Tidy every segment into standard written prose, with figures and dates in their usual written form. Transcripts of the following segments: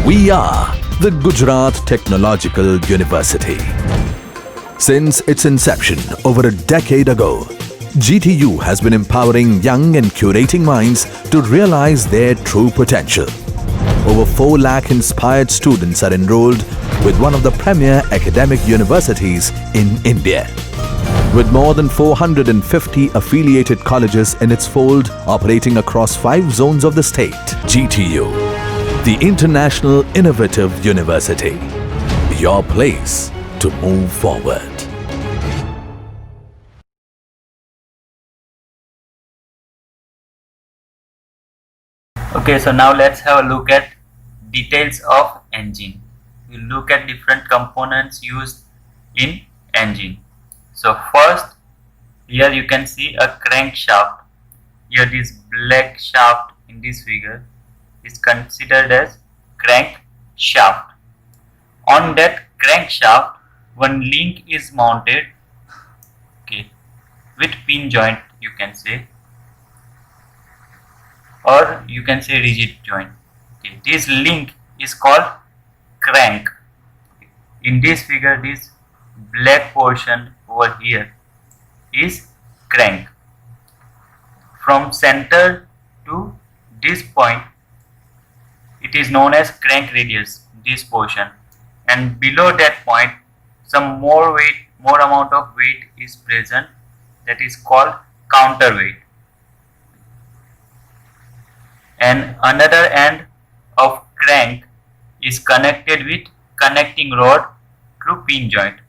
We are the Gujarat Technological University. Since its inception over a decade ago, GTU has been empowering young and curating minds to realize their true potential. Over 4 lakh inspired students are enrolled with one of the premier academic universities in India. With more than 450 affiliated colleges in its fold operating across 5 zones of the state, GTU, the International Innovative University, your place to move forward. Okay, so now let's have a look at details of engine. We'll look at different components used in engine. So first, here you can see a crankshaft. Here this black shaft in this figure is considered as crankshaft. On that crankshaft, one link is mounted, okay, with pin joint, you can say, or you can say rigid joint. Okay, this link is called crank. In this figure, this black portion over here is crank. From center to this point, it is known as crank radius, this portion, and below that point some more amount of weight is present, that is called counterweight. And another end of crank is connected with connecting rod through pin joint.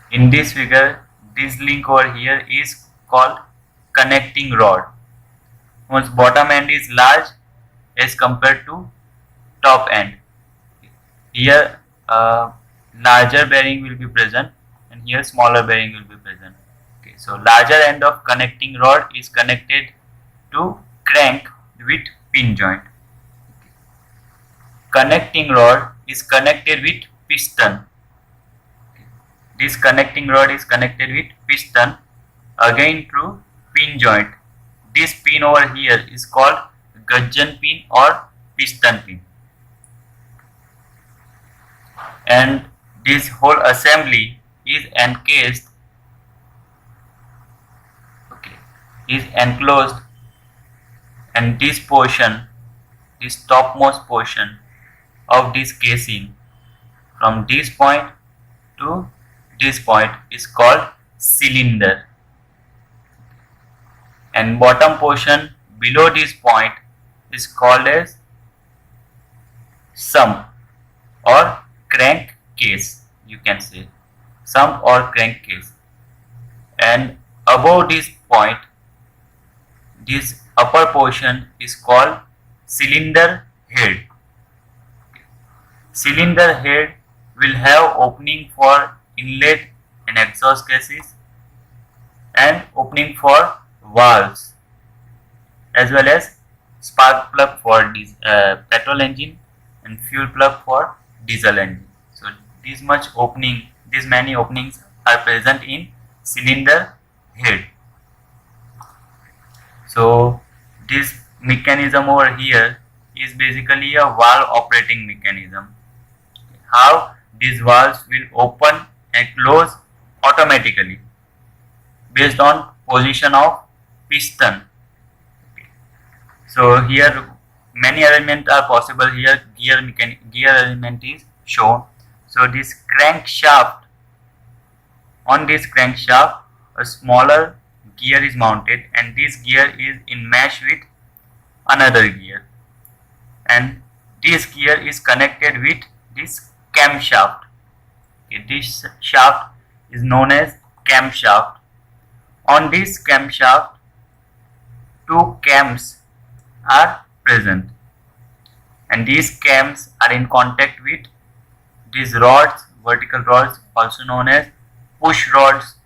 In this figure, this link over here is called connecting rod. Whose bottom end is large as compared to top end. Here larger bearing will be present and here smaller bearing will be present. Okay, so larger end of connecting rod is connected to crank with pin joint. Connecting rod is connected with piston. This connecting rod is connected with piston again through pin joint. This pin over here is called gudgeon pin or piston pin. And this whole assembly is encased, okay, is enclosed, and this portion, this topmost portion of this casing from this point to this point is called cylinder, and bottom portion below this point is called as sump or crank case, you can say sump or crank case. And above this point, this upper portion is called cylinder head. Cylinder head will have opening for inlet and exhaust gases and opening for valves, as well as spark plug for petrol engine and fuel plug for diesel engine. So this many openings are present in cylinder head. So this mechanism over here is basically a valve operating mechanism. How these valves will open and close automatically based on position of piston. So here many arrangements are possible. Here gear arrangement is shown. So this crankshaft, on this crankshaft a smaller gear is mounted, and this gear is in mesh with another gear, and this gear is connected with this camshaft. Okay, this shaft is known as camshaft. On this camshaft, 2 cams are present, and these cams are in contact with these rods, vertical rods, also known as push rods,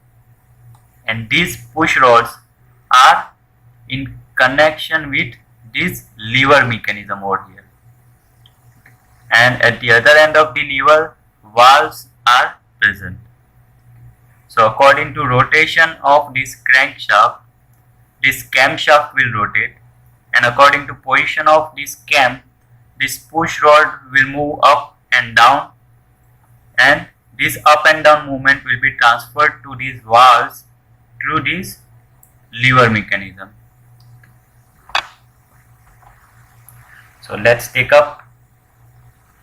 and these push rods are in connection with this lever mechanism over here, and at the other end of the lever, valves are present. So according to rotation of this crankshaft, this camshaft will rotate, and according to position of this cam, this push rod will move up and down, and this up and down movement will be transferred to these valves through this lever mechanism. So let's take up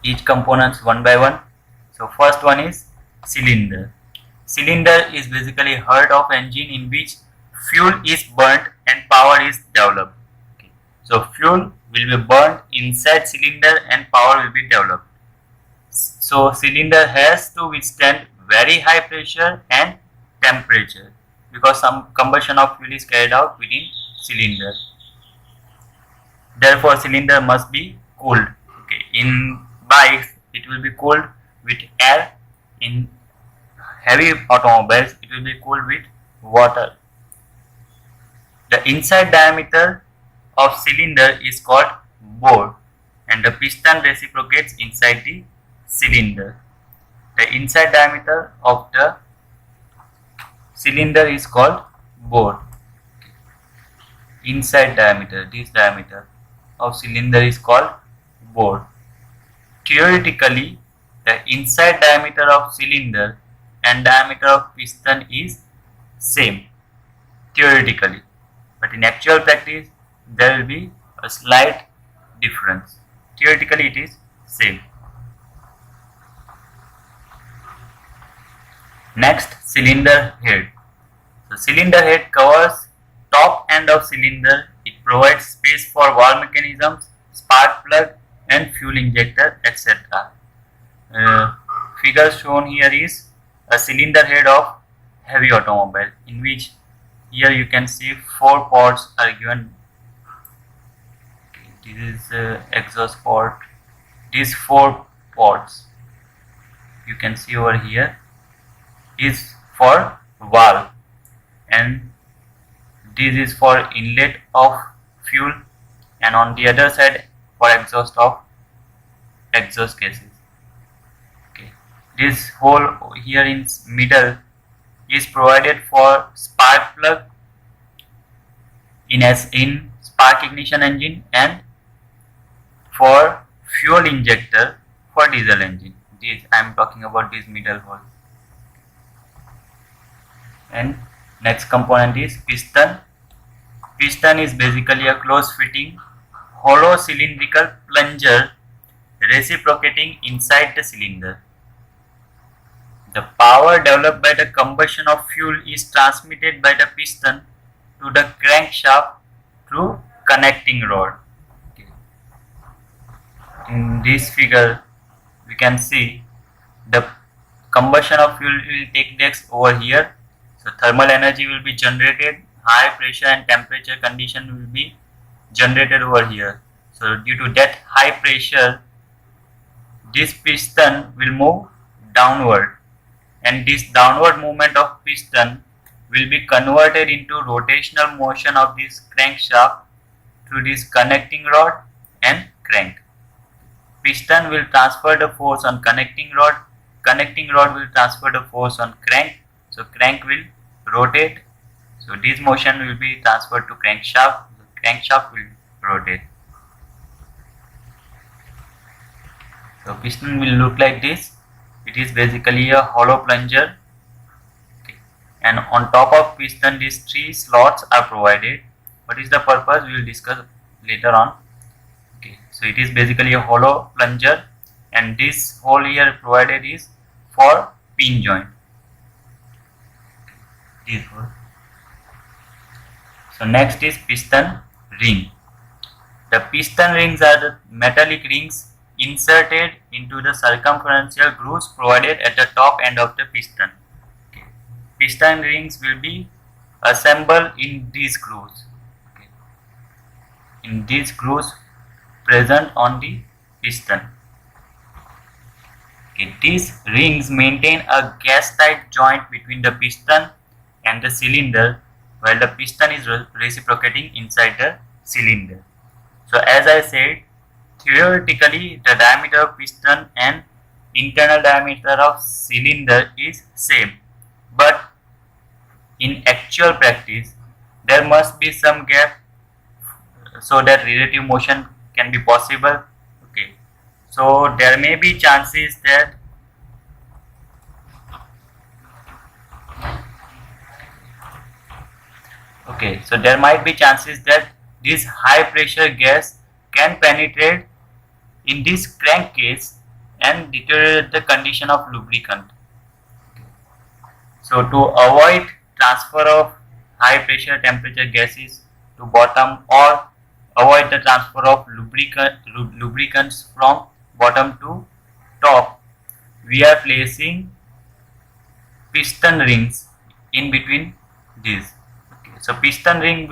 each components one by one. So first one is cylinder. Cylinder is basically a heart of engine in which fuel is burnt and power is developed. Okay. So fuel will be burnt inside cylinder and power will be developed. So cylinder has to withstand very high pressure and temperature because some combustion of fuel is carried out within cylinder. Therefore cylinder must be cooled. Okay. In bikes it will be cooled with air. In heavy automobiles it will be cooled with water. The inside diameter of cylinder is called bore and the piston reciprocates inside the cylinder. The inside diameter of the cylinder is called bore. Inside diameter, this diameter of cylinder is called bore. Theoretically, the inside diameter of cylinder and diameter of piston is same theoretically, but in actual practice there will be a slight difference. Theoretically it is same. Next, cylinder head. So cylinder head covers top end of cylinder. It provides space for valve mechanisms, spark plug and fuel injector, etc. Figure shown here is a cylinder head of heavy automobile, in which here you can see 4 ports are given. Okay, this is exhaust port. These 4 ports you can see over here is for valve, and this is for inlet of fuel, and on the other side for exhaust of exhaust gases. Okay. This hole here in middle is provided for spark plug in spark ignition engine and for fuel injector for diesel engine. This I am talking about this middle hole. And next component is piston. Piston is basically a close fitting hollow cylindrical plunger reciprocating inside the cylinder. The power developed by the combustion of fuel is transmitted by the piston to the crankshaft through connecting rod. Okay. In this figure we can see the combustion of fuel will take place over here. So thermal energy will be generated, high pressure and temperature condition will be generated over here. So due to that high pressure, this piston will move downward, and this downward movement of piston will be converted into rotational motion of this crankshaft through this connecting rod and crank. Piston will transfer the force on connecting rod will transfer the force on crank. So crank will rotate. So this motion will be transferred to crankshaft. The crankshaft will rotate. So piston will look like this. It is basically a hollow plunger. Okay. And on top of piston, these 3 slots are provided. What is the purpose? We will discuss later on. Okay. So it is basically a hollow plunger, and this hole here provided is for pin joint. So next is piston ring. The piston rings are the metallic rings inserted into the circumferential grooves provided at the top end of the piston. Okay. Piston rings will be assembled in these grooves. Okay. In these grooves present on the piston. Okay. These rings maintain a gas-tight joint between the piston and the cylinder while the piston is reciprocating inside the cylinder. So as I said, theoretically the diameter of piston and internal diameter of cylinder is same, but in actual practice there must be some gap so that relative motion can be possible. Okay, so there may be chances that there might be chances that this high pressure gas can penetrate in this crankcase and deteriorate the condition of lubricant. So to avoid transfer of high pressure temperature gases to bottom or avoid the transfer of lubricants from bottom to top, we are placing piston rings in between these. Okay, so piston ring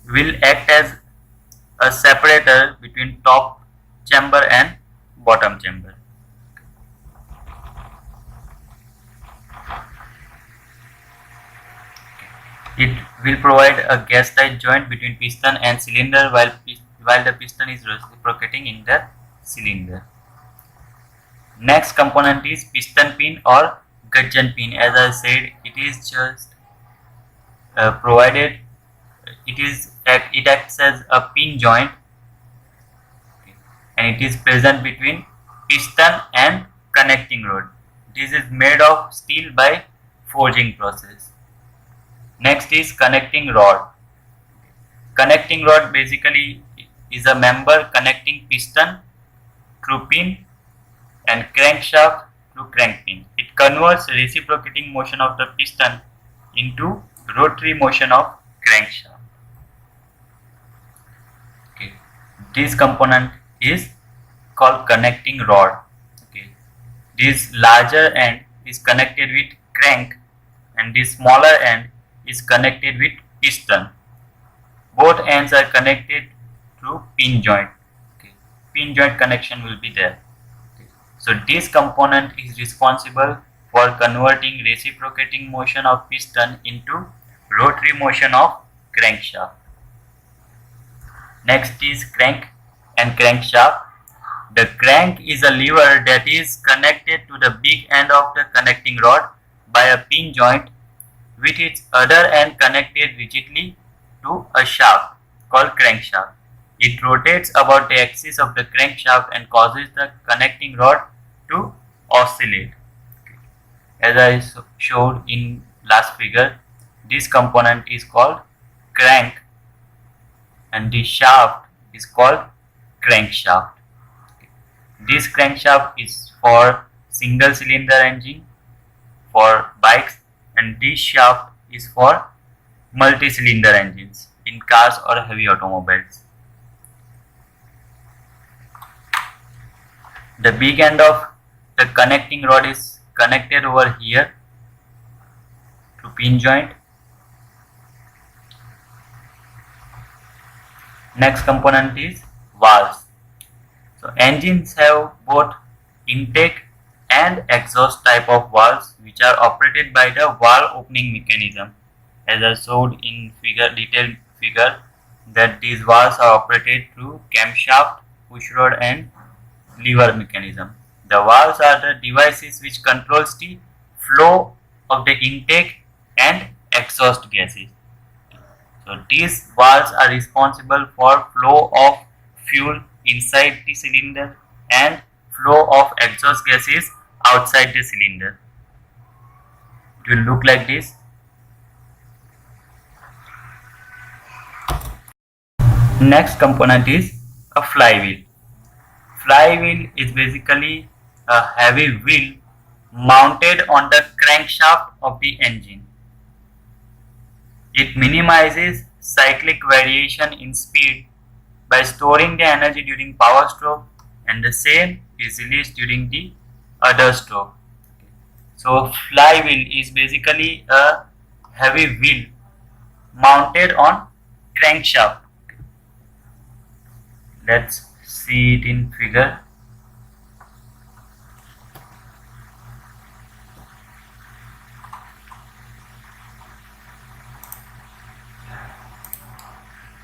will act as a separator between top chamber and bottom chamber. It will provide a gas-tight joint between piston and cylinder while the piston is reciprocating in the cylinder. Next component is piston pin or gudgeon pin. As I said, it is just provided. It acts as a pin joint, and it is present between piston and connecting rod. This is made of steel by forging process. Next is connecting rod. Connecting rod basically is a member connecting piston through pin and crankshaft through crank pin. It converts reciprocating motion of the piston into rotary motion of crankshaft. Okay. This component is called connecting rod. Okay. This larger end is connected with crank and this smaller end is connected with piston. Both ends are connected through pin joint. Okay. Pin joint connection will be there. Okay. So this component is responsible for converting reciprocating motion of piston into rotary motion of crankshaft. Next is crank and crankshaft. The crank is a lever that is connected to the big end of the connecting rod by a pin joint with its other end connected rigidly to a shaft called crankshaft. It rotates about the axis of the crankshaft and causes the connecting rod to oscillate. As I showed in last figure, this component is called crank and the shaft is called crankshaft. This crankshaft is for single cylinder engine for bikes, and this shaft is for multi-cylinder engines in cars or heavy automobiles. The big end of the connecting rod is connected over here to pin joint. Next component is valves. So engines have both intake and exhaust type of valves which are operated by the valve opening mechanism. As I showed in detailed figure that these valves are operated through camshaft, pushrod and lever mechanism. The valves are the devices which controls the flow of the intake and exhaust gases. So these valves are responsible for flow of fuel inside the cylinder and flow of exhaust gases outside the cylinder. It will look like this. Next component is a flywheel. Flywheel is basically a heavy wheel mounted on the crankshaft of the engine. It minimizes cyclic variation in speed by storing the energy during power stroke, and the same is released during the other stroke. So flywheel is basically a heavy wheel mounted on crankshaft. Let's see it in figure.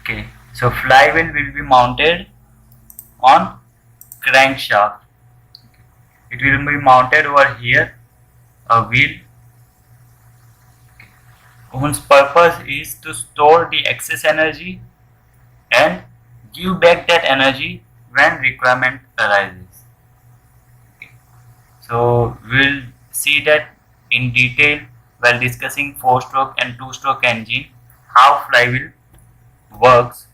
Okay, so flywheel will be mounted on crankshaft. It will be mounted over here, a wheel. whose purpose is to store the excess energy and give back that energy when requirement arises. Okay. So we'll see that in detail while discussing 4-stroke and 2-stroke engine, how flywheel works.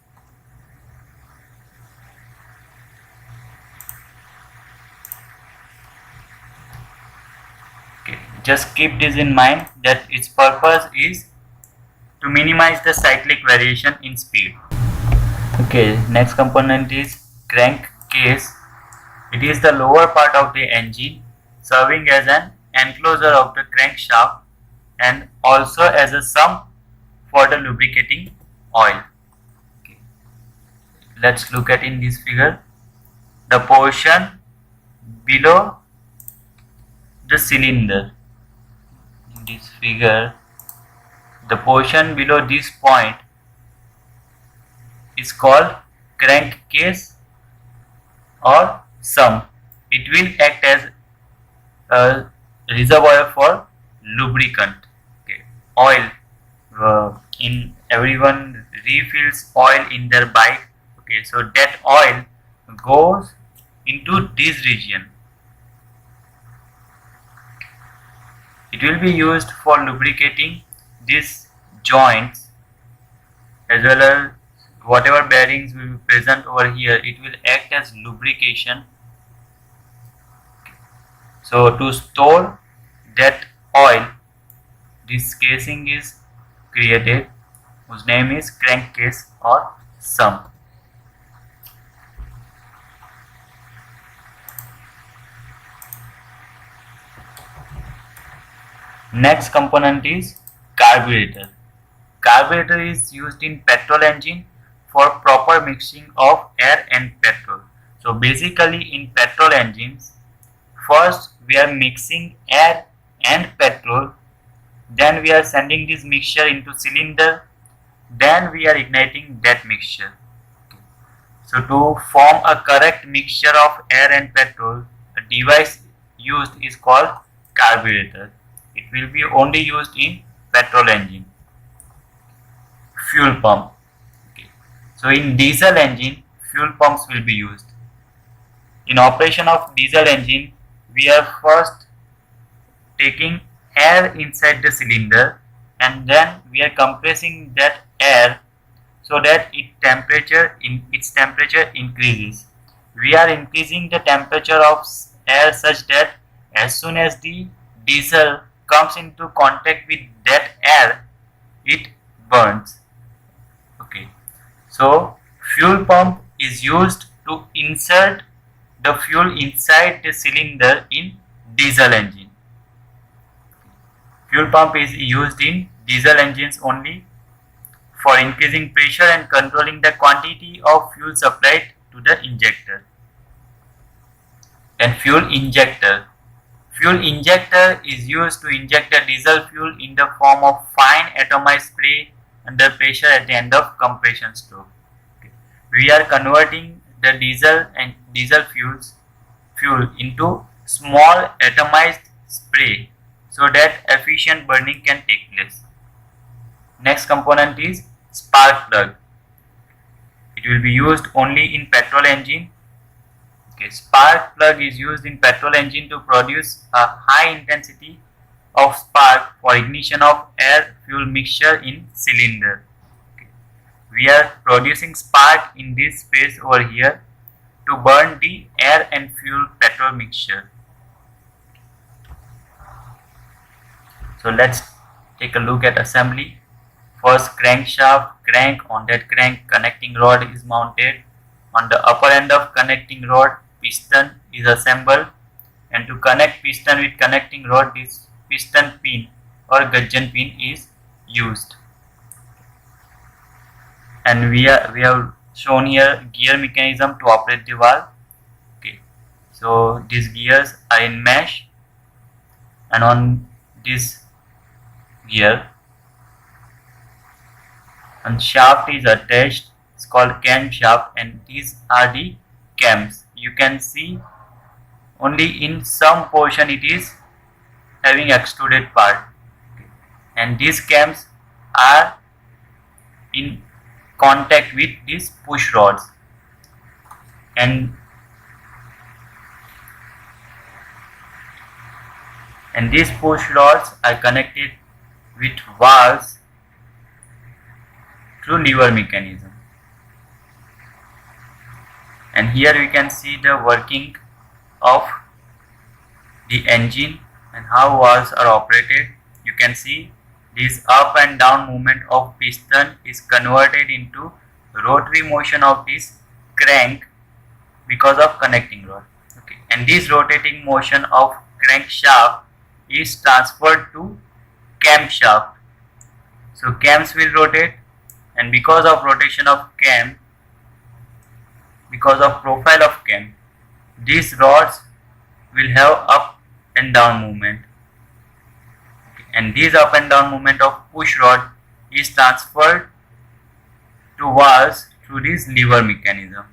Okay. Just keep this in mind that its purpose is to minimize the cyclic variation in speed. Okay, next component is crankcase. It is the lower part of the engine, serving as an enclosure of the crankshaft and also as a sump for the lubricating oil. Okay. Let's look at in this figure. The portion below the cylinder. In this figure, the portion below this point is called crankcase or sump. It will act as a reservoir for lubricant. Okay. Oil. In everyone refills oil in their bike. Okay, so that oil goes into this region. It will be used for lubricating these joints as well as whatever bearings will be present over here. It will act as lubrication. So to store that oil, this casing is created whose name is crankcase or sump. Next component is carburetor. Carburetor is used in petrol engine for proper mixing of air and petrol. So basically in petrol engines, first we are mixing air and petrol, then we are sending this mixture into cylinder, then we are igniting that mixture. So to form a correct mixture of air and petrol, a device used is called carburetor. It will be only used in petrol engine. Fuel pump. Okay. So in diesel engine, fuel pumps will be used. In operation of diesel engine, we are first taking air inside the cylinder and then we are compressing that air so that its temperature increases. We are increasing the temperature of air such that as soon as the diesel comes into contact with that air, it burns. Okay, so fuel pump is used to insert the fuel inside the cylinder in diesel engine. Fuel pump is used in diesel engines only for increasing pressure and controlling the quantity of fuel supplied to the injector. And fuel injector. Fuel injector is used to inject the diesel fuel in the form of fine atomized spray under pressure at the end of compression stroke. Okay. We are converting the diesel fuel into small atomized spray so that efficient burning can take place. Next component is spark plug. It will be used only in petrol engine. Okay, spark plug is used in petrol engine to produce a high intensity of spark for ignition of air fuel mixture in cylinder. Okay. We are producing spark in this space over here to burn the air and fuel petrol mixture. So let's take a look at assembly. First, crankshaft, crank. On that crank, connecting rod is mounted. On the upper end of connecting rod, piston is assembled, and to connect piston with connecting rod, this piston pin or gudgeon pin is used. And we have shown here gear mechanism to operate the valve. Okay, so these gears are in mesh, and on this gear, and shaft is attached. It's called camshaft, and these are the cams. You can see only in some portion it is having extruded part, okay. And these cams are in contact with these push rods, and these push rods are connected with valves through lever mechanism. And here we can see the working of the engine and how valves are operated. You can see this up and down movement of piston is converted into rotary motion of this crank because of connecting rod. Okay, and this rotating motion of crankshaft is transferred to camshaft. So cams will rotate, and because of rotation of cam, because of profile of cam, these rods will have up and down movement, and this up and down movement of push rod is transferred to valves through this lever mechanism.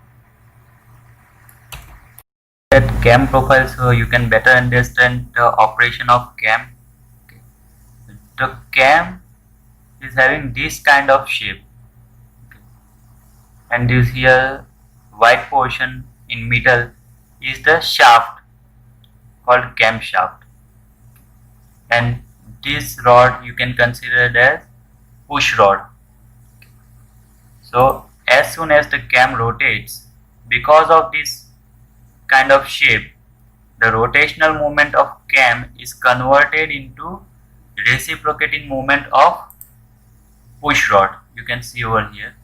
That cam profile, so you can better understand the operation of cam. Okay. The cam is having this kind of shape, okay. And this here white portion in middle is the shaft called camshaft, and this rod you can consider it as push rod. So as soon as the cam rotates, because of this kind of shape, the rotational movement of cam is converted into reciprocating movement of push rod. You can see over here.